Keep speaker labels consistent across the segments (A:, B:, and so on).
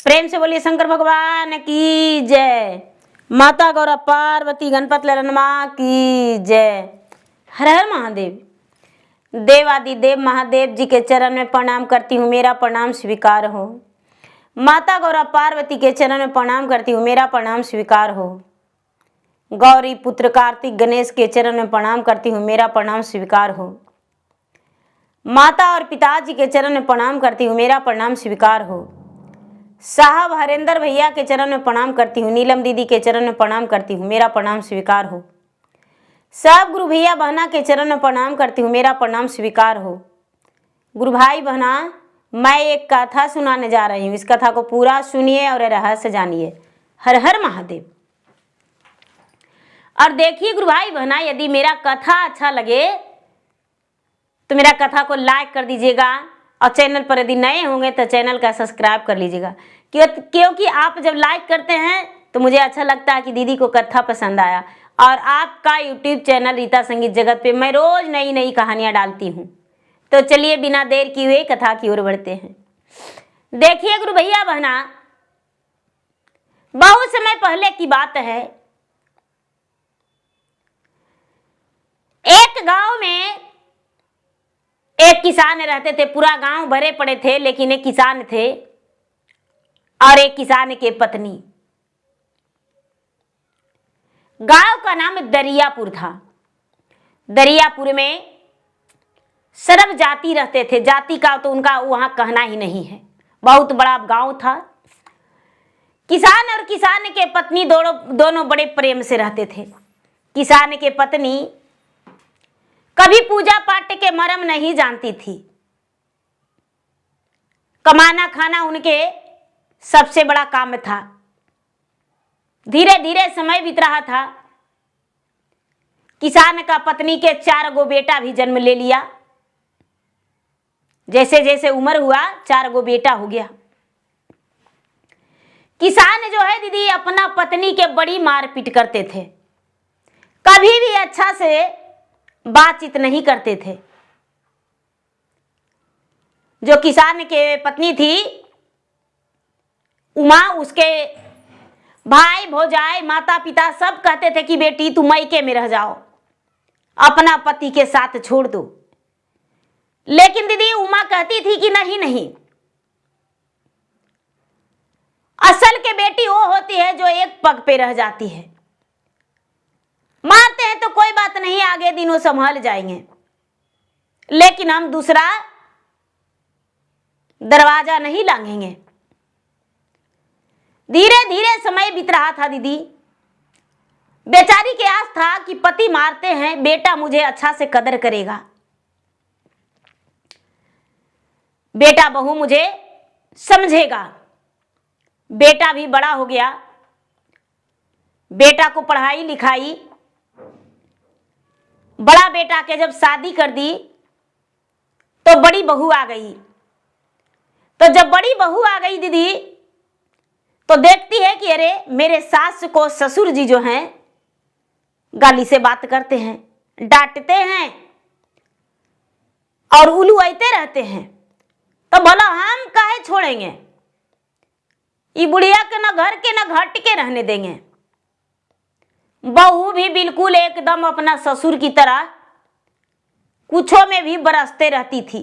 A: प्रेम से बोलिए शंकर भगवान की जय। माता गौरा पार्वती गणपत ललनमा की जय। हर हर महादेव। देवादिदेव महादेव जी के चरण में प्रणाम करती हूँ, मेरा प्रणाम स्वीकार हो। माता गौरा पार्वती के चरण में प्रणाम करती हूँ, मेरा प्रणाम स्वीकार हो। गौरी पुत्र कार्तिक गणेश के चरण में प्रणाम करती हूँ, मेरा प्रणाम स्वीकार हो। माता और पिताजी के चरण में प्रणाम करती हूँ, मेरा प्रणाम स्वीकार हो। साहब हरेंद्र भैया के चरण में प्रणाम करती हूँ, नीलम दीदी के चरण में प्रणाम करती हूँ, मेरा प्रणाम स्वीकार हो। सब गुरु भैया बहना के चरण में प्रणाम करती हूँ, मेरा प्रणाम स्वीकार हो। गुरु भाई बहना, मैं एक कथा सुनाने जा रही हूँ, इस कथा को पूरा सुनिए और रहस्य जानिए। हर हर महादेव। और देखिए गुरु भाई बहना, यदि मेरा कथा अच्छा लगे तो मेरा कथा को लाइक कर दीजिएगा और चैनल पर यदि नए होंगे तो चैनल का सब्सक्राइब कर लीजिएगा, क्योंकि आप जब लाइक करते हैं तो मुझे अच्छा लगता है कि दीदी को कथा पसंद आया। और आपका यूट्यूब चैनल रीता संगीत जगत पे मैं रोज नई नई कहानियां डालती हूँ। तो चलिए बिना देर किए हुए कथा की ओर बढ़ते हैं। देखिए गुरु भैया बहना, बहुत समय पहले की बात है। एक गांव में एक किसान रहते थे। पूरा गांव भरे पड़े थे, लेकिन एक किसान थे और एक किसान के पत्नी। गांव का नाम दरियापुर था। दरियापुर में सर्व जाति रहते थे। जाति का तो उनका वहां कहना ही नहीं है, बहुत बड़ा गांव था। किसान और किसान के पत्नी दोनों बड़े प्रेम से रहते थे। किसान के पत्नी कभी पूजा पाठ के मर्म नहीं जानती थी। कमाना खाना उनके सबसे बड़ा काम था। धीरे धीरे समय बीत रहा था। किसान का पत्नी के 4 गो बेटा भी जन्म ले लिया। जैसे जैसे उम्र हुआ 4 गो बेटा हो गया। किसान जो है दीदी, अपना पत्नी के बड़ी मारपीट करते थे। कभी भी अच्छा से बातचीत नहीं करते थे। जो किसान के पत्नी थी उमा, उसके भाई भौजाई माता पिता सब कहते थे कि बेटी तुम मायके में रह जाओ, अपना पति के साथ छोड़ दो। लेकिन दीदी उमा कहती थी कि नहीं नहीं, असल के बेटी वो होती है जो एक पग पे रह जाती है। मारते हैं तो कोई बात नहीं, आगे दिनों संभल जाएंगे, लेकिन हम दूसरा दरवाजा नहीं लांघेंगे। धीरे धीरे समय बीत रहा था दीदी। बेचारी के आस था कि पति मारते हैं, बेटा मुझे अच्छा से कदर करेगा, बेटा बहू मुझे समझेगा। बेटा भी बड़ा हो गया। बेटा को पढ़ाई लिखाई, बड़ा बेटा के जब शादी कर दी तो बड़ी बहू आ गई। तो जब बड़ी बहू आ गई दीदी, तो देखती है कि अरे मेरे सास को ससुर जी जो हैं गाली से बात करते हैं, डांटते हैं और उलूआते रहते हैं। तो भला हम काहे छोड़ेंगे, ये बुढ़िया के न घर के न घट के रहने देंगे। बहू भी बिल्कुल एकदम अपना ससुर की तरह कुछों में भी बरसते रहती थी।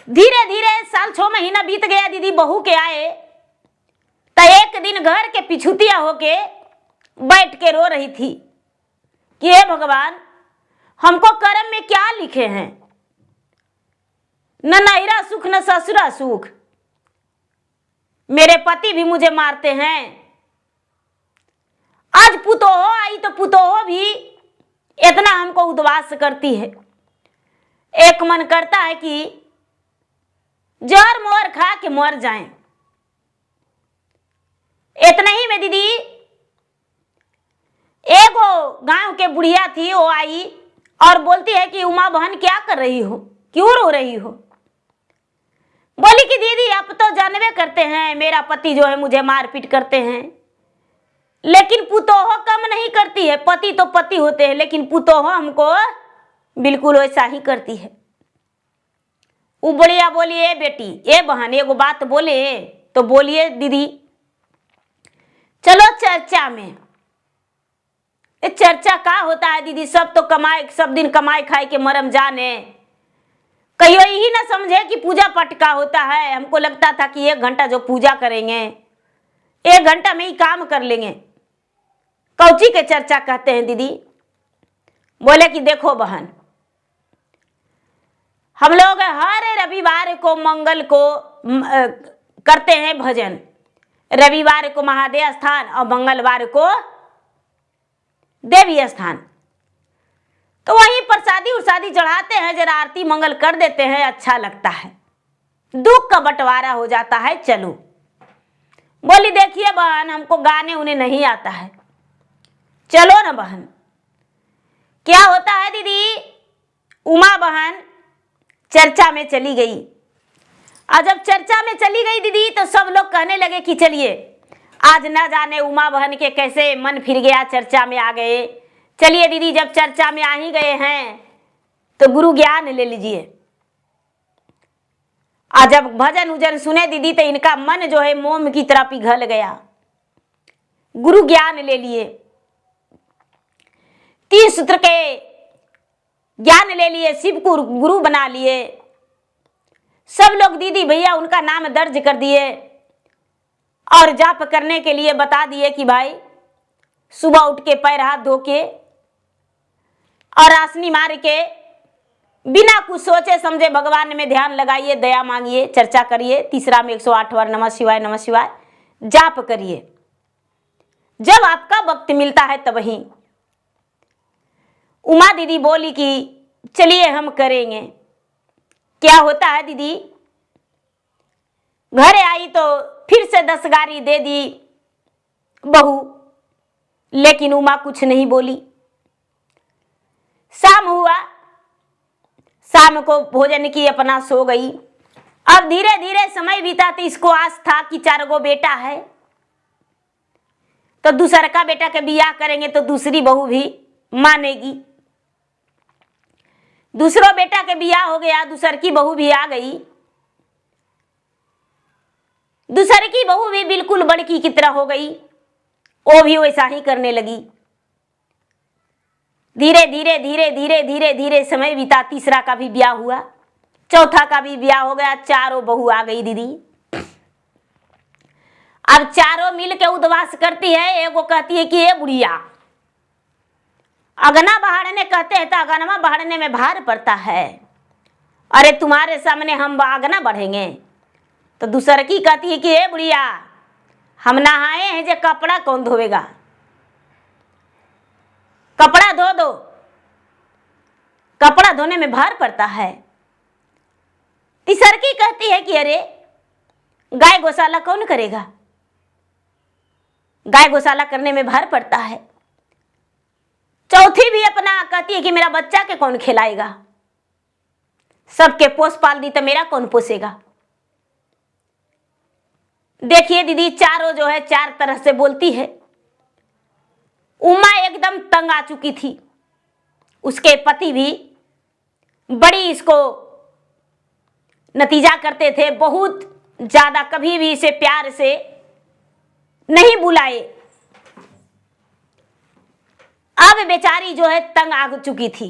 A: धीरे धीरे साल 6 महीना बीत गया दीदी। बहू के आए तो एक दिन घर के पिछुतिया होके बैठ के रो रही थी कि हे भगवान, हमको कर्म में क्या लिखे हैं, न नैरा सुख न ससुरा सुख। मेरे पति भी मुझे मारते हैं, आज पुतोहो आई तो पुतोहो भी इतना हमको उद्वास करती है। एक मन करता है कि जहर मोहर खा के मर जाएं। इतना ही में दीदी एगो गांव के बुढ़िया थी, वो आई और बोलती है कि उमा बहन क्या कर रही हो, क्यों रो रही हो। बोली कि दीदी आप तो जानवे करते हैं मेरा पति जो है मुझे मारपीट करते हैं, लेकिन पुतोहो कम नहीं करती है। पति तो पति होते हैं, लेकिन पुतोहो हमको बिल्कुल वैसा ही करती है। वो बुढ़िया बोली, ए बेटी, ए बहन, एगो बात बोले। तो बोलिए दीदी। चलो चर्चा में। चर्चा का होता है दीदी, सब तो कमाए, सब दिन कमाए खाए के मरम जाने। कहियो यही ना समझे कि पूजा पाठ का होता है। हमको लगता था कि 1 घंटा जो पूजा करेंगे 1 घंटा में ही काम कर लेंगे। कौची के चर्चा कहते हैं दीदी? बोले कि देखो बहन, हम लोग हर रविवार को, मंगल को करते हैं भजन। रविवार को महादेव स्थान और मंगलवार को देवी स्थान। तो वहीं प्रसादी उरसादी चढ़ाते हैं, जरा आरती मंगल कर देते हैं, अच्छा लगता है, दुख का बंटवारा हो जाता है। चलो। बोली देखिए बहन, हमको गाने उन्हें नहीं आता है। चलो ना बहन। क्या होता है दीदी, उमा बहन चर्चा में चली गई। और जब चर्चा में चली गई दीदी, तो सब लोग कहने लगे कि चलिए, आज न जाने उमा बहन के कैसे मन फिर गया, चर्चा में आ गए। चलिए दीदी, जब चर्चा में आ ही गए हैं तो गुरु ज्ञान ले लीजिए। और जब भजन उजन सुने दीदी, तो इनका मन जो है मोम की तरह पिघल गया। गुरु ज्ञान ले लिए, 3 सूत्र के ज्ञान ले लिए, शिव को गुरु बना लिए। सब लोग दीदी भैया उनका नाम दर्ज कर दिए और जाप करने के लिए बता दिए कि भाई सुबह उठ के पैर हाथ धो के और आसनी मार के बिना कुछ सोचे समझे भगवान में ध्यान लगाइए, दया मांगिए, चर्चा करिए। तीसरा में 108 बार नमः शिवाय नमः शिवाय जाप करिए। जब आपका वक्त मिलता है तब ही। उमा दीदी बोली कि चलिए हम करेंगे। क्या होता है दीदी, घर आई तो फिर से 10 गारी दे दी बहू, लेकिन उमा कुछ नहीं बोली। शाम हुआ, शाम को भोजन की, अपना सो गई। अब धीरे धीरे समय बीता तो इसको आस था कि 4 गो बेटा है, तो दूसरा का बेटा के बियाह करेंगे तो दूसरी बहू भी मानेगी। दूसरा बेटा के बियाह हो गया, दूसर की बहू भी आ गई। दूसर की बहू भी बिल्कुल बड़की की तरह हो गई, वो भी वैसा ही करने लगी। धीरे धीरे धीरे धीरे धीरे धीरे समय बीता, तीसरा का भी ब्याह हुआ, चौथा का भी ब्याह हो गया, 4 बहू आ गई दीदी। अब 4 मिल के उद्वास करती है। एगो कहती है कि ये बुढ़िया, अगना बहाड़ने कहते हैं तो अगनमा बहाड़ने में भार पड़ता है। अरे तुम्हारे सामने हम अगना बढ़ेंगे? तो दूसर की कहती है कि ये बुढ़िया, हम नहाए हैं, जो कपड़ा कौन धोएगा, कपड़ा धो दो, कपड़ा धोने में भार पड़ता है। तीसर की कहती है कि अरे गाय गौशाला कौन करेगा, गाय गौशाला करने में भार पड़ता है। चौथी भी अपना कहती है कि मेरा बच्चा के कौन खिलाएगा, सबके पोस पाल दी तो मेरा कौन पोसेगा। देखिए दीदी, चारों जो है 4 तरह से बोलती है। उमा एकदम तंग आ चुकी थी, उसके पति भी बड़ी इसको नतीजा करते थे, बहुत ज्यादा, कभी भी इसे प्यार से नहीं बुलाए। अब बेचारी जो है तंग आ चुकी थी,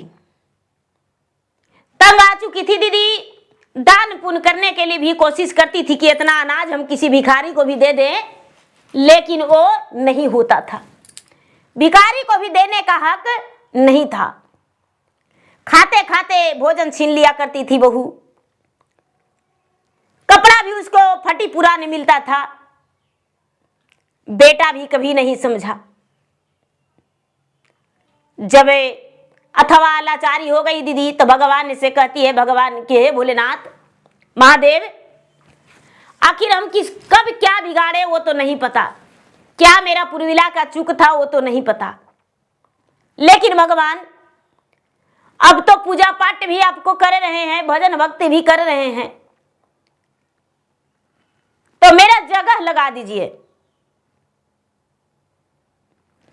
A: तंग आ चुकी थी दीदी। दान पुण्य करने के लिए भी कोशिश करती थी कि इतना अनाज हम किसी भिखारी को भी दे दें, लेकिन वो नहीं होता था। भिखारी को भी देने का हक नहीं था। खाते खाते भोजन छीन लिया करती थी बहू। कपड़ा भी उसको फटी पुराने मिलता था। बेटा भी कभी नहीं समझा। जब अथवा लाचारी हो गई दीदी, तो भगवान से कहती है, भगवान के हे भोलेनाथ महादेव, आखिर हम किस कब क्या बिगाड़े वो तो नहीं पता, क्या मेरा पूर्विला का चूक था वो तो नहीं पता, लेकिन भगवान अब तो पूजा पाठ भी आपको कर रहे हैं, भजन भक्ति भी कर रहे हैं, तो मेरा जगह लगा दीजिए।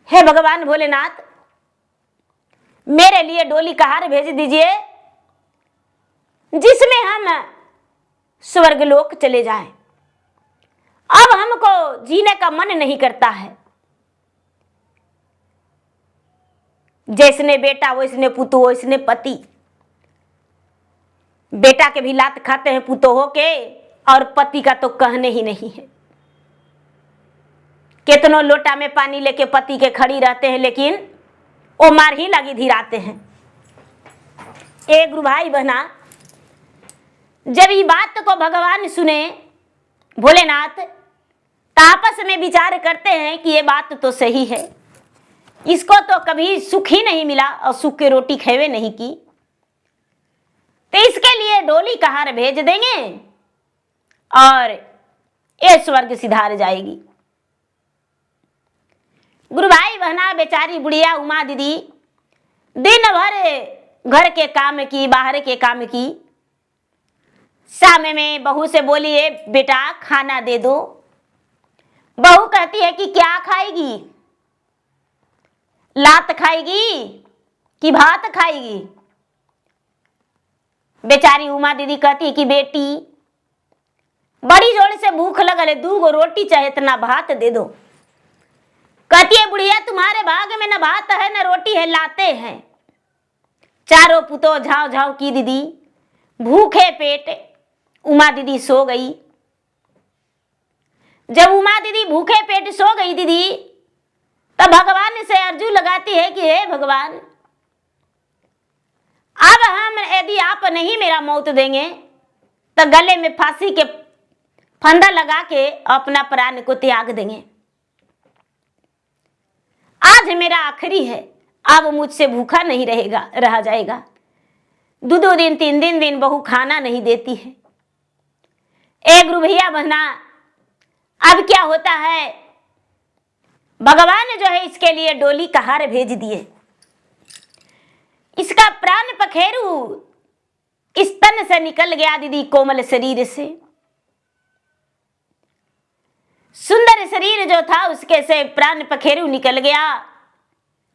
A: हे भगवान भोलेनाथ, मेरे लिए डोली का हार भेज दीजिए, जिसमें हम स्वर्गलोक चले जाएं। अब हमको जीने का मन नहीं करता है। जैसने बेटा वैसने पुतु वैसने पति। बेटा के भी लात खाते हैं पुतोह के, और पति का तो कहने ही नहीं है। कितनों लोटा में पानी लेके पति के खड़ी रहते हैं, लेकिन वो मार ही लगी धीराते हैं। एक गुरु भाई बहना, जब ये बात को भगवान सुने भोलेनाथ, तो आपस में विचार करते हैं कि ये बात तो सही है, इसको तो कभी सुख ही नहीं मिला और सुख की रोटी खेवे नहीं की, तो इसके लिए डोली कहार भेज देंगे और ये स्वर्ग सिधार जाएगी। गुरु भाई बहना, बेचारी बुढ़िया उमा दीदी दिन भर घर के काम की, बाहर के काम की। शाम में बहू से बोली, है बेटा खाना दे दो। बहू कहती है कि क्या खाएगी, लात खाएगी कि भात खाएगी। बेचारी उमा दीदी कहती है कि बेटी बड़ी जोर से भूख लगल है, 2 रोटी चाहे इतना भात दे दो। कहती है बुढ़िया तुम्हारे भाग में न भात है न रोटी है, लाते हैं। चारों पुतो झाव झाव की दीदी, भूखे पेट उमा दीदी सो गई। जब उमा दीदी भूखे पेट सो गई दीदी, तब भगवान से अर्जू लगाती है कि हे भगवान, अब हम यदि आप नहीं मेरा मौत देंगे तो गले में फांसी के फंदा लगा के अपना प्राण को त्याग देंगे। आज मेरा आखिरी है, अब मुझसे भूखा नहीं रहा जाएगा। 2 दिन 3 दिन बहू खाना नहीं देती है। एक गुरु भैया बहना, अब क्या होता है, भगवान जो है इसके लिए डोली कहार भेज दिए। इसका प्राण पखेरु इस तन से निकल गया दीदी, कोमल शरीर से। सुंदर शरीर जो था उसके से प्राण पखेरु निकल गया,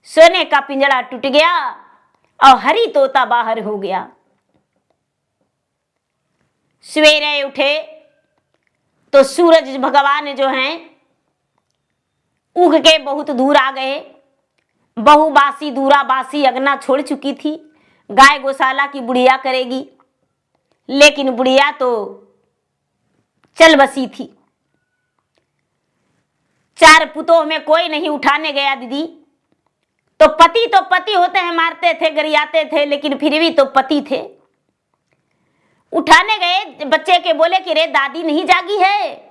A: सोने का पिंजरा टूट गया और हरी तोता बाहर हो गया। सवेरे उठे तो सूरज भगवान जो हैं उग के बहुत दूर आ गए। बहु बासी दूरा बासी अगना छोड़ चुकी थी, गाय गौशाला की बुढ़िया करेगी, लेकिन बुढ़िया तो चल बसी थी। 4 पुतों में कोई नहीं उठाने गया दीदी। तो पति होते हैं, मारते थे गरियाते थे, लेकिन फिर भी तो पति थे। उठाने गए, बच्चे के बोले कि रे दादी नहीं जागी है।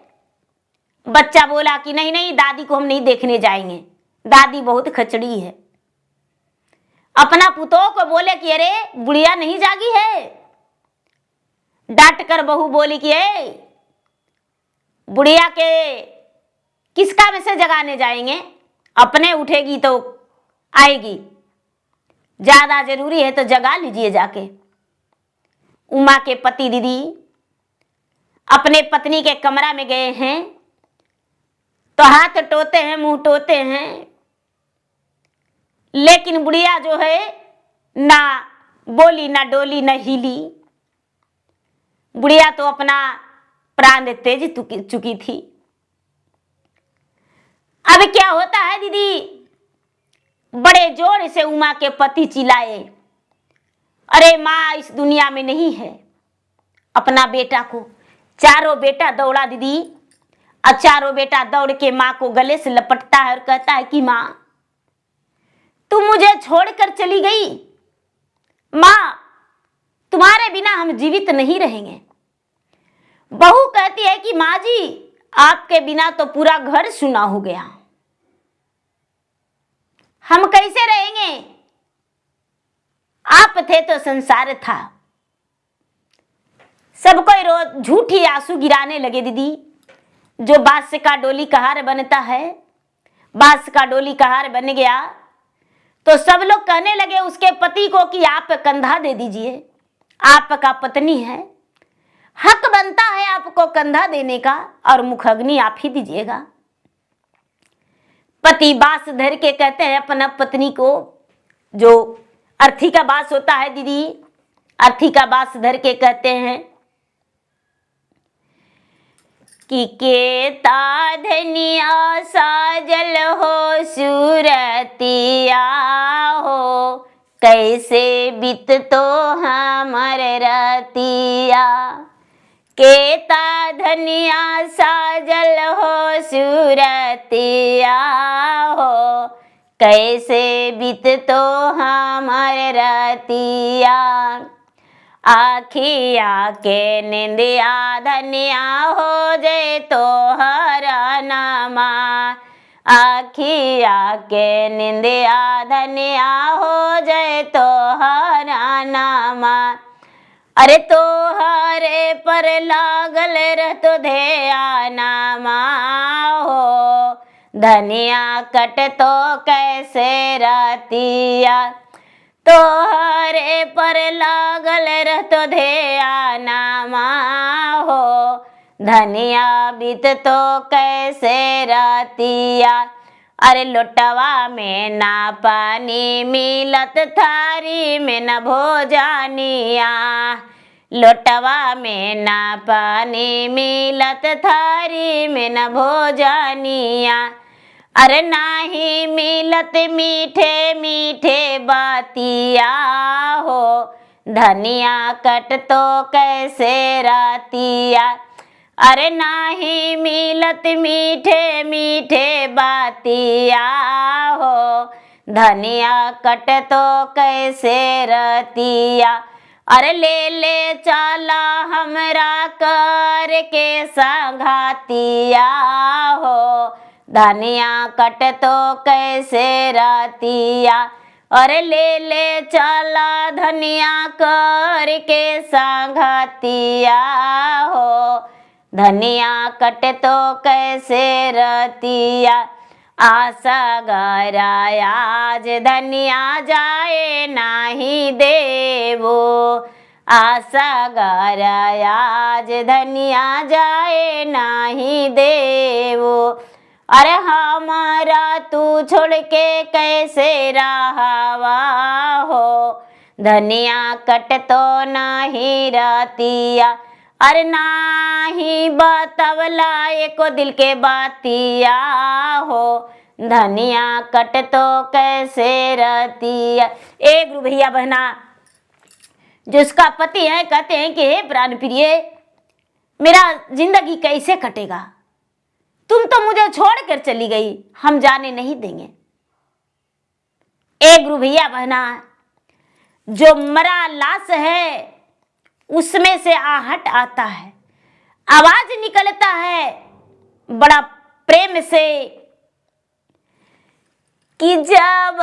A: बच्चा बोला कि नहीं नहीं दादी को हम नहीं देखने जाएंगे, दादी बहुत खचड़ी है। अपना पुतों को बोले कि अरे बुढ़िया नहीं जागी है। डांट कर बहू बोली कि बुढ़िया के किसका में से जगाने जाएंगे, अपने उठेगी तो आएगी, ज्यादा जरूरी है तो जगा लीजिए जाके। उमा के पति दीदी अपने पत्नी के कमरा में गए हैं तो हाथ टोते हैं, मुंह टोते हैं, लेकिन बुढ़िया जो है ना बोली ना डोली ना हिली। बुढ़िया तो अपना प्राण तेज चुकी थी। अब क्या होता है दीदी, बड़े जोर से उमा के पति चिल्लाए, अरे माँ इस दुनिया में नहीं है। अपना बेटा को, चारों बेटा दौड़ा दीदी, और चारों बेटा दौड़ के माँ को गले से लपटता है और कहता है कि माँ तुम मुझे छोड़कर चली गई, माँ तुम्हारे बिना हम जीवित नहीं रहेंगे। बहू कहती है कि माँ जी आपके बिना तो पूरा घर सुना हो गया, हम कैसे रहेंगे, आप थे तो संसार था। सब कोई रोज झूठी आंसू गिराने लगे दीदी। जो बांस का डोली कहार बनता है, बांस का डोली कहार बन गया तो सब लोग कहने लगे उसके पति को कि आप कंधा दे दीजिए, आपका पत्नी है, हक बनता है आपको कंधा देने का, और मुखअग्नि आप ही दीजिएगा। पति बांस धर के कहते हैं अपना पत्नी को, जो अर्थी का बांस होता है दीदी, अर्थी का बांस धर के कहते हैं कि केता धनिया साजल हो सूरतिया हो, कैसे बीत तो हमर रतिया। केता धनिया साजल हो सूरतिया हो, कैसे बीत तो हमर रतिया। आखिया के निंदिया धनिया हो जे तोहरा नामा, आखिया के निंदिया धनिया हो जे तोहरा नामा। अरे तोहरे पर लागल रहतो ध्यानमा हो, धनिया कट तो कैसे रतिया। तोहरे पर लागल रहतो ध्यानमा हो, धनिया बीत तो कैसे रतिया। अरे लोटवा में ना पानी मिलत, थारी में न भोजनिया। लोटवा में ना पानी मिलत, थारी में न भोजनिया। अरे नाही मिलत मीठे मीठे बातिया हो, धनिया कट तो कैसे रतिया। अरे नाही मिलत मीठे मीठे बातिया हो, धनिया कट तो कैसे रतिया। अरे ले ले चला हमरा कर के संघातिया हो, धनिया कट तो कैसे रतिया। अरे ले ले चला धनिया कर के संघातिया हो, धनिया कट तो कैसे रतिया। आशा गराया आज धनिया जाए नाही देवो, आशा गराया आज धनिया जाए नाही देवो। अरे हमारा तू छोड़ के कैसे रहावा हो, धनिया कट तो नाही रतिया। अरे नाही बतवला एको दिल के बातिया हो, धनिया कट तो कैसे रतिया। एक गुरु भैया बहना जिसका पति है कहते हैं कि हे प्राण प्रिय, मेरा जिंदगी कैसे कटेगा, तुम तो मुझे छोड़कर चली गई, हम जाने नहीं देंगे। एक गुरु भैया बहना जो मरा लाश है उसमें से आहट आता है, आवाज निकलता है बड़ा प्रेम से कि जब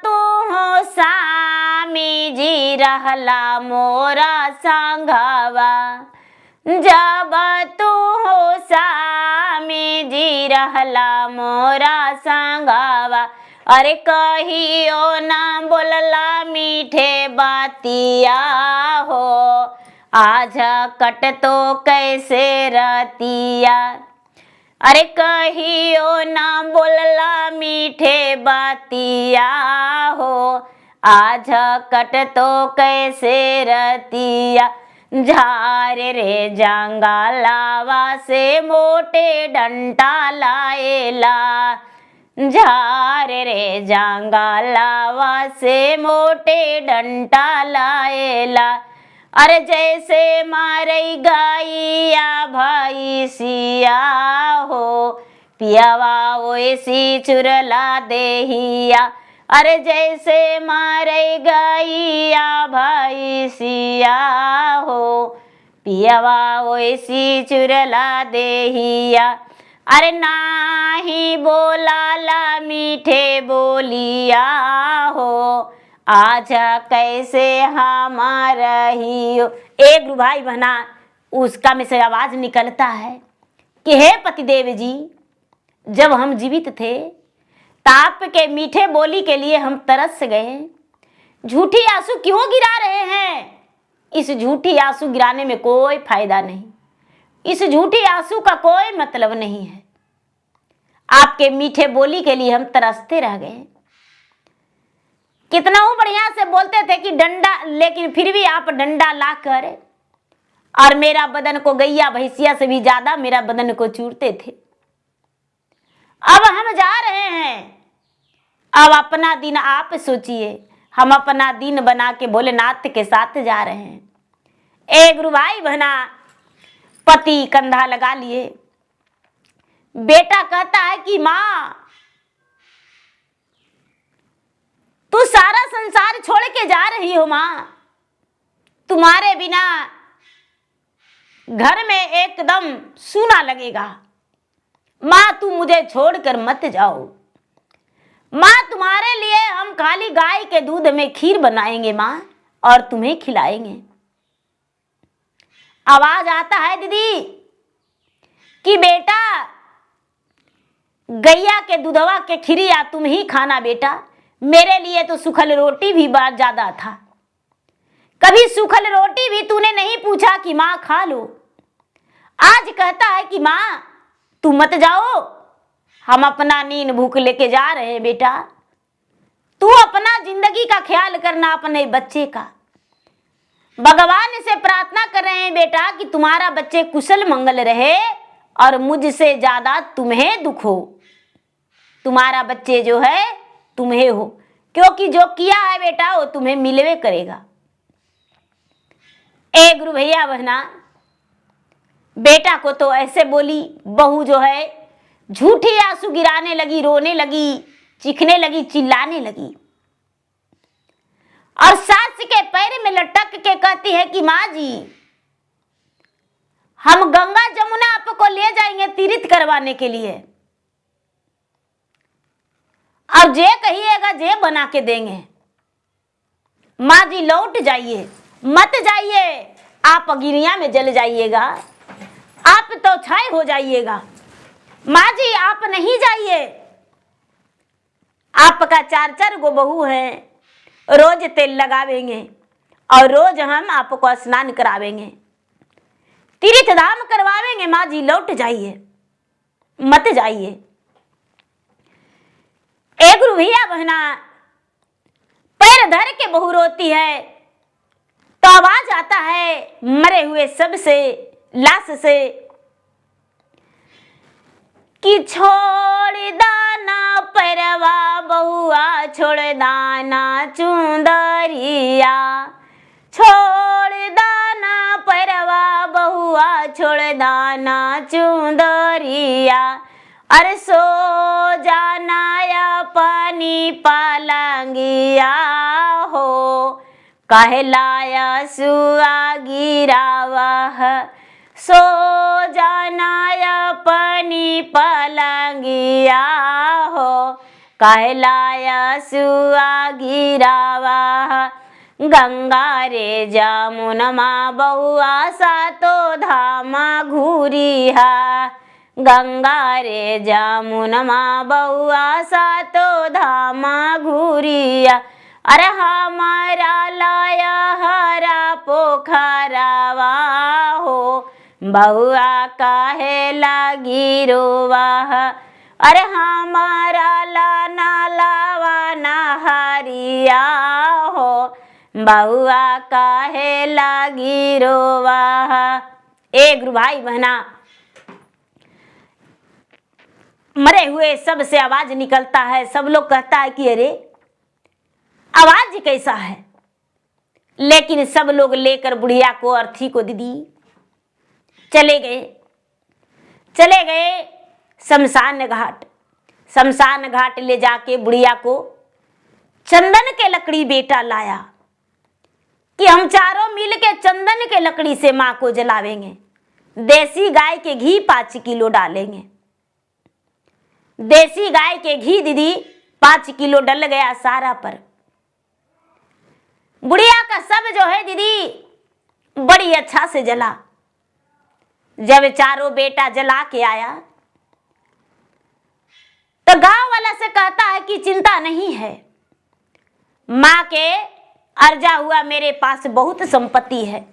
A: तू हो स्वामी जी रहला मोरा संघवा, जब तू हो स्वामी जी रहला मोरा संघवा। अरे कहियो ना बोलला मीठे बातिया हो, आज कट तो कैसे रतिया। अरे कहियो ना बोलला मीठे बातिया हो, आज कट तो कैसे रतिया। झार रे जंगलावा से मोटे डंटा लाएला, झार रे जंगलावा से मोटे डंटा लाएला। अरे जैसे मारई गाइया भैंसिया हो, पियावा वैसी चुरला देहिया। अरे जैसे मारई गाइया भैंसिया हो, पियावा वैसी चुरला देहिया। अरे नाही बोलाला मीठे बोलिया हो, आज कैसे हमारा ही हो। एक गुरु भाई बहना उसका में से आवाज निकलता है कि हे पतिदेव जी, जब हम जीवित थे ताप के मीठे बोली के लिए हम तरस गए, झूठी आंसू क्यों गिरा रहे हैं। इस झूठी आंसू गिराने में कोई फायदा नहीं, इस झूठी आंसू का कोई मतलब नहीं है। आपके मीठे बोली के लिए हम तरसते रह गए। कितना बढ़िया से बोलते थे कि डंडा, लेकिन फिर भी आप डंडा लाकर और मेरा बदन को गैया भैंसिया से भी ज्यादा मेरा बदन को चूरते थे। अब हम जा रहे हैं, अब अपना दिन आप सोचिए। हम अपना दिन बना के भोलेनाथ के साथ जा रहे हैं। एक गुरु भाई बहना पति कंधा लगा लिए। बेटा कहता है कि माँ तू सारा संसार छोड़ के जा रही हो माँ, तुम्हारे बिना घर में एकदम सूना लगेगा। माँ तू मुझे छोड़कर मत जाओ। माँ तुम्हारे लिए हम खाली गाय के दूध में खीर बनाएंगे माँ, और तुम्हें खिलाएंगे। आवाज आता है दीदी कि बेटा गैया के दूधवा के खिरिया तुम ही खाना बेटा, मेरे लिए तो सूखल रोटी भी बात ज्यादा था। कभी सूखल रोटी भी तूने नहीं पूछा कि माँ खा लो। आज कहता है कि माँ तू मत जाओ, हम अपना नींद भूख लेके जा रहे हैं बेटा, तू अपना जिंदगी का ख्याल करना, अपने बच्चे का। भगवान से प्रार्थना कर रहे हैं बेटा कि तुम्हारा बच्चे कुशल मंगल रहे और मुझसे ज्यादा तुम्हें दुख हो। तुम्हारा बच्चे जो है तुम्हें हो, क्योंकि जो किया है बेटा वो तुम्हें मिलवे करेगा। ए गुरु भैया बहना, बेटा को तो ऐसे बोली, बहू जो है झूठी आंसू गिराने लगी, रोने लगी, चीखने लगी, चिल्लाने लगी, और सास के पैर में लटक के कहती है कि माँ जी हम गंगा जमुना आपको ले जाएंगे तीर्थ करवाने के लिए, और जे कहिएगा जे बना के देंगे। माँ जी लौट जाइए, मत जाइए, आप अगिरिया में जल जाइएगा, आप तो छाए हो जाइएगा। माँ जी आप नहीं जाइए, आपका 4-4 गो बहू है, रोज तेल लगावेंगे और रोज हम आपको स्नान करावेंगे, तीर्थ धाम करवावेंगे। माँ जी लौट जाइए, मत जाइए। एक गुरु भैया बहना पैर धर के बहू रोती है, तो आवाज आता है मरे हुए सब से, लाश से कि छोड़ दाना परवा बहुआ, छोड़ दाना चुंदरिया, छोड़ दाना परवा बहुआ, छोड़ दाना चुंदरिया, अरे सो जाना पानी पालंगिया हो, कहलाया सुआ गिरावा, सो जाना पानी पलंगिया हो, कहलाया सुआ गिरावा, गंगा रे जमुनमा बहुआ सातो धामा घूरिहा, गंगा रे जमुनमा बहुआ सातो धामा घूरिया, अरे हमारा लाया हरा पोखरवा हो, बहुआ काहे लागी रोवा, अरे हमारा लाना लावा नहरिया हो, बहुआ काहे लागी रोवा। ए गुरु भाई बहना, मरे हुए सब से आवाज निकलता है। सब लोग कहता है कि अरे आवाज कैसा है, लेकिन सब लोग लेकर बुढ़िया को, अर्थी को दीदी चले गए शमशान घाट। शमशान घाट ले जाके बुढ़िया को चंदन के लकड़ी बेटा लाया कि हम चारों मिल के चंदन के लकड़ी से माँ को जलावेंगे, देसी गाय के घी 5 किलो डालेंगे। देसी गाय के घी दीदी 5 किलो डल गया सारा पर। बुढ़िया का सब जो है दीदी बड़ी अच्छा से जला। जब चारों बेटा जला के आया तो गांव वाला से कहता है कि चिंता नहीं है, माँ के अर्जा हुआ मेरे पास बहुत संपत्ति है,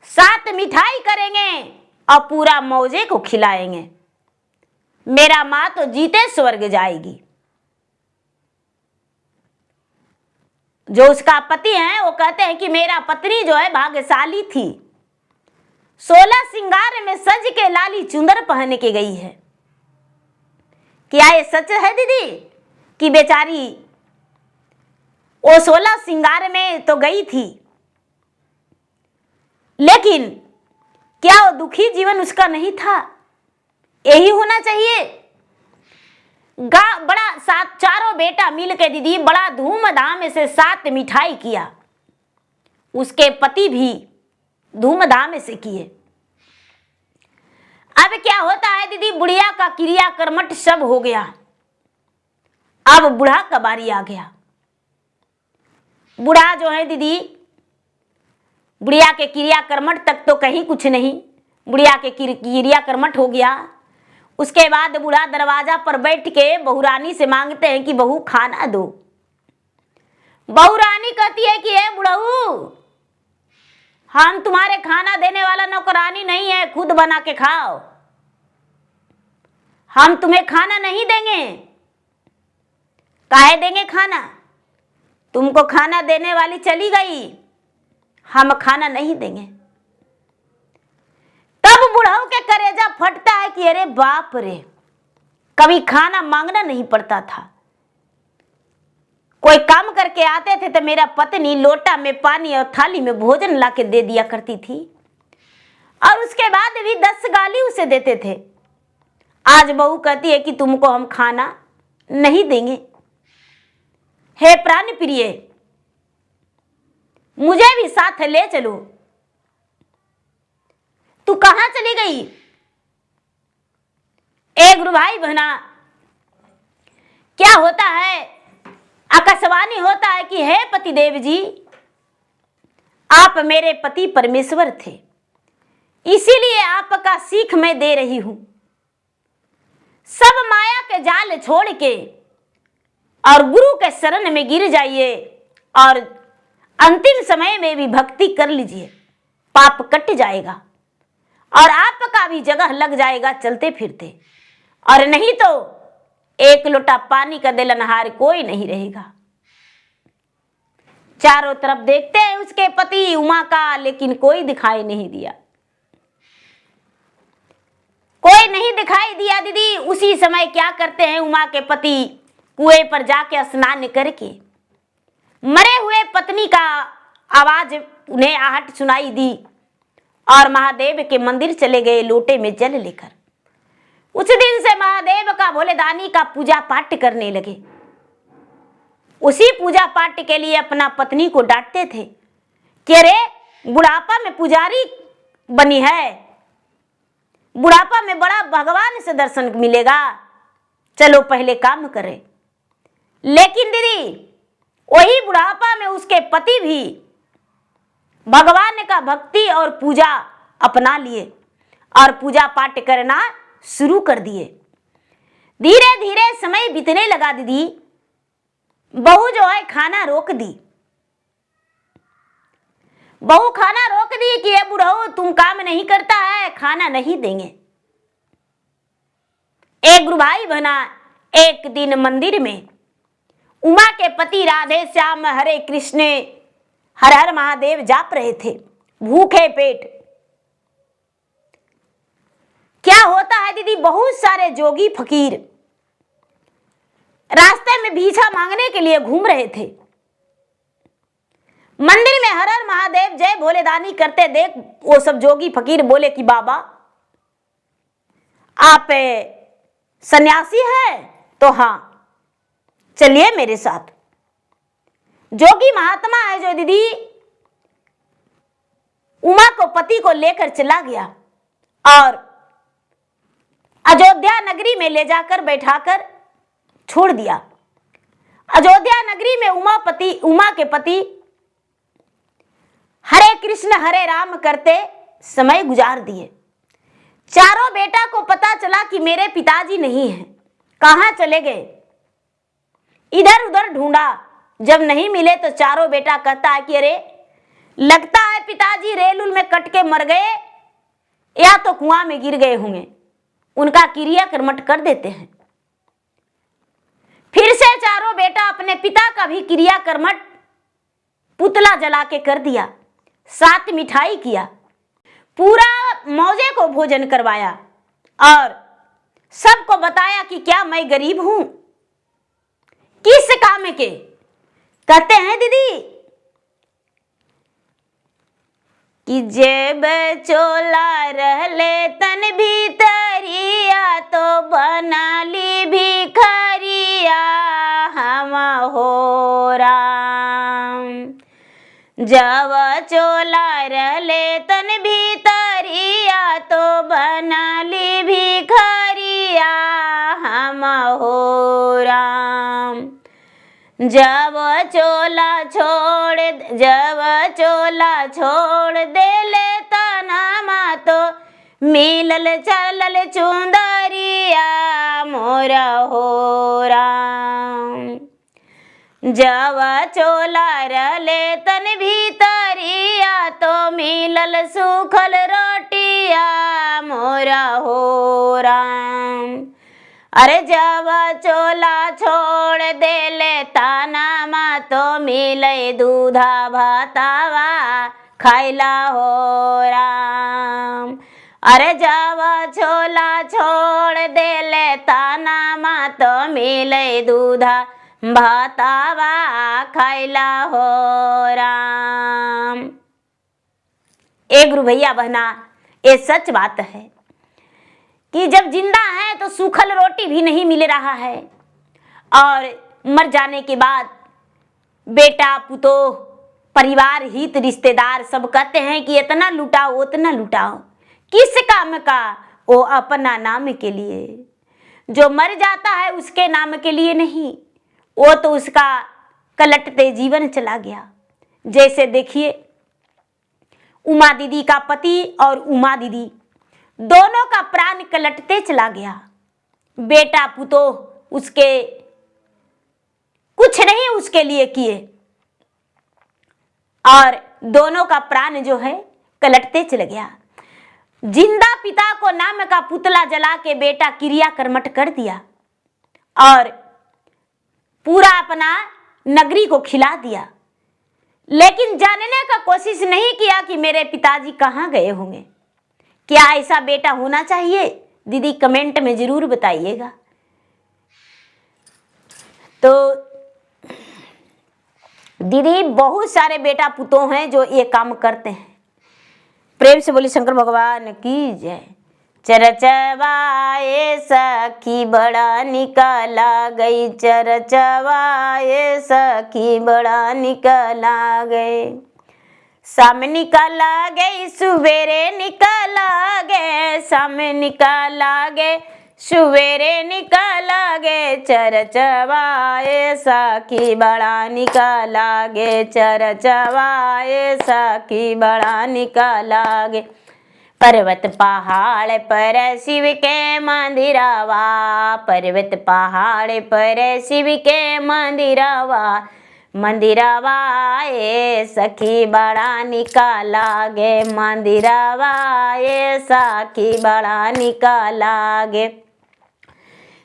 A: 7 मिठाई करेंगे और पूरा मौजे को खिलाएंगे, मेरा माँ तो जीते स्वर्ग जाएगी। जो उसका पति है वो कहते हैं कि मेरा पत्नी जो है भाग्यशाली थी, 16 श्रृंगार में सज के लाली चुंदर पहन के गई है। क्या ये सच है दीदी कि बेचारी वो 16 श्रृंगार में तो गई थी, लेकिन क्या वो दुखी जीवन उसका नहीं था? यही होना चाहिए। बड़ा सात चारों बेटा मिल के दीदी बड़ा धूमधाम से 7 मिठाई किया, उसके पति भी धूमधाम से किए। अब क्या होता है दीदी, बुढ़िया का क्रिया कर्मठ सब हो गया। अब बूढ़ा का बारी आ गया। बूढ़ा जो है दीदी, बुढ़िया के क्रिया कर्मठ तक तो कहीं कुछ नहीं, बुढ़िया के क्रिया कर्मठ हो गया। उसके बाद बूढ़ा दरवाजा पर बैठ के बहुरानी से मांगते हैं कि बहू खाना दो। बहुरानी कहती है कि हे बुढ़ऊ, हम तुम्हारे खाना देने वाला नौकरानी नहीं है, खुद बना के खाओ, हम तुम्हें खाना नहीं देंगे। काहे देंगे खाना? तुमको खाना देने वाली चली गई, हम खाना नहीं देंगे। तब बुढ़ऊ के कलेजा फटता है कि अरे बाप रे, कभी खाना मांगना नहीं पड़ता था। कोई काम करके आते थे तो मेरा पत्नी लोटा में पानी और थाली में भोजन ला के दे दिया करती थी, और उसके बाद भी 10 गाली उसे देते थे। आज बहू कहती है कि तुमको हम खाना नहीं देंगे। हे प्राण प्रिय, मुझे भी साथ ले चलो। तू कहां चली गई? ए गुरु भाई बहना, क्या होता है, आकाशवाणी होता है कि हे पतिदेव जी, आप मेरे पति परमेश्वर थे, इसीलिए आपका सीख मैं दे रही हूं। सब माया के जाल छोड़ के और गुरु के शरण में गिर जाइए और अंतिम समय में भी भक्ति कर लीजिए, पाप कट जाएगा और आपका भी जगह लग जाएगा चलते फिरते। और नहीं तो एक लोटा पानी का देलनहार कोई नहीं रहेगा। चारों तरफ देखते हैं उसके पति उमा का, लेकिन कोई दिखाई नहीं दिया, कोई नहीं दिखाई दिया दीदी। उसी समय क्या करते हैं, उमा के पति कुएं पर जाके स्नान करके मरे हुए पत्नी का आवाज उन्हें आहट सुनाई दी और महादेव के मंदिर चले गए लोटे में जल लेकर। उस दिन से महादेव का भोलेदानी का पूजा पाठ करने लगे। उसी पूजा पाठ के लिए अपना पत्नी को डांटते थे कि अरे बुढ़ापा में पुजारी बनी है, बुढ़ापा में बड़ा भगवान से दर्शन मिलेगा, चलो पहले काम करें। लेकिन दीदी वही बुढ़ापा में उसके पति भी भगवान का भक्ति और पूजा अपना लिए और पूजा पाठ करना शुरू कर दिए। धीरे धीरे समय बीतने लगा दीदी। बहू जो है खाना रोक दी, बहू खाना रोक दी कि ये बुढ़ऊ तुम काम नहीं करता है, खाना नहीं देंगे। एक गुरु भाई बना, एक दिन मंदिर में उमा के पति राधे श्याम हरे कृष्ण हर हर महादेव जाप रहे थे भूखे पेट। क्या होता है दीदी, बहुत सारे जोगी फकीर रास्ते में भिक्षा मांगने के लिए घूम रहे थे। मंदिर में हर हर महादेव जय भोलेदानी करते देख वो सब जोगी फकीर बोले कि बाबा आप सन्यासी हैं? तो हाँ, चलिए मेरे साथ। जोगी महात्मा है जो दीदी उमा को पति को लेकर चला गया और अयोध्या नगरी में ले जाकर बैठाकर छोड़ दिया। अयोध्या नगरी में उमा के पति हरे कृष्ण हरे राम करते समय गुजार दिए। चारों बेटा को पता चला कि मेरे पिताजी नहीं हैं, कहां चले गए। इधर उधर ढूंढा, जब नहीं मिले तो चारों बेटा कहता है कि अरे लगता है पिताजी रेल उल में कट के मर गए या तो कुआं में गिर गए होंगे। उनका क्रिया कर्मठ कर देते हैं। फिर से चारों बेटा अपने पिता का भी क्रिया कर्मठ पुतला जला के कर दिया, 7 मिठाई किया। पूरा मौजे को भोजन करवाया और सबको बताया कि क्या मैं गरीब हूं, किस काम के। कहते हैं दीदी कि जेब चोला रहले तन भीतरिया तो बनाली भिखरिया हम हो राम। जब चोला रहले तन भीतरिया तो बनाली भिखरिया हम हो राम। जब चोला छोड़ देले तनमा तो मिलल चलल चुंदरिया मोरा हो राम। जब चोला रहले तन भीतरिया तो मिलल सूखल रोटिया मोरा हो राम। अरे जब चोला छोड़ देले तानामा तो मिले दूधा भातावा खाइला हो राम। अरे जब चोला छोड़ देले तानामा तो मिले दूधा भातावा खाइला हो राम। ए गुरु भैया बहना, ये सच बात है कि जब जिंदा है तो सूखल रोटी भी नहीं मिल रहा है और मर जाने के बाद बेटा पुतोह परिवार हित रिश्तेदार सब कहते हैं कि इतना लुटाओ उतना लुटाओ। किस काम का? वो अपना नाम के लिए। जो मर जाता है उसके नाम के लिए नहीं, वो तो उसका कलटते जीवन चला गया। जैसे देखिए उमा दीदी का पति और उमा दीदी दोनों का प्राण कलटते चला गया। बेटा पुतोह उसके कुछ नहीं उसके लिए किए और दोनों का प्राण जो है कलटते चला गया। जिंदा पिता को नाम का पुतला जला के बेटा क्रिया कर्मठ कर दिया और पूरा अपना नगरी को खिला दिया, लेकिन जानने का कोशिश नहीं किया कि मेरे पिताजी कहाँ गए होंगे। क्या ऐसा बेटा होना चाहिए? दीदी कमेंट में जरूर बताइएगा। तो दीदी बहुत सारे बेटा पुतोह हैं जो ये काम करते हैं। प्रेम से बोली शंकर भगवान की जय। चरचवाए सखी बड़ा निकाला गई, चरचवाए सखी बड़ा निकाला गए। शाम निकाला गई सुवेरे निकाला गे, शाम निकाला गे सुवेरे निकाला गे। चरचवाए सखी बड़ा निकाला गे, चरचवाए सखी बड़ा निकाला गे। पर्वत पहाड़ पर शिव के मंदिरवा, पर्वत पहाड़ पर शिव के मंदिरवा, मंदिरवा ए सखी बड़ा निकाला गे, मंदिरवा ए सखी बड़ा निकाला गे।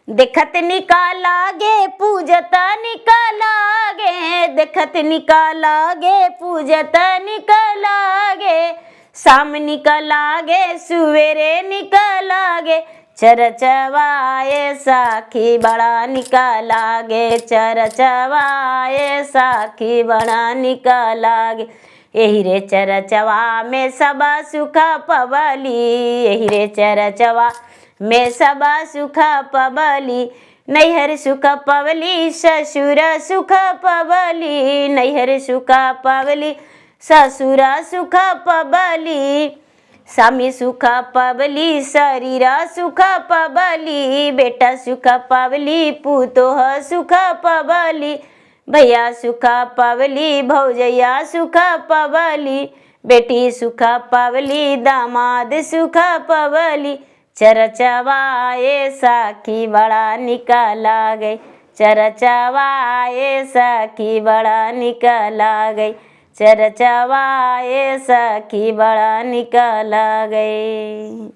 A: देखत निकाला गे पूजत निकाला गे, देखत निकाला गे पूजत निकाला गे। शाम निकाला गे सुवेरे निकाला गे, चरचवाए सखी बड़ा निकाला गे, चरचवाए सखी बड़ा निकाला गे। यही रे चरचवा में सब सुख पबली, यही रे चरचवा में सब सुख पबली। नैहर सुख पवली ससुर सुख पबली, नैहर सुख पवली ससुर सुख पबली। स्वामी सुख पबली शरीर सुख पबली, बेटा सुख पबली पुतोह सुख पबली। भैया सुख पबली भौजैया सुख पबली, बेटी सुख पबली दामाद सुख पबली। चरचवाए सखी बड़ा निकाला गई, चरचवाए सखी बड़ा निकाला गई, चरचवाए सखी बड़ा निकाला गई।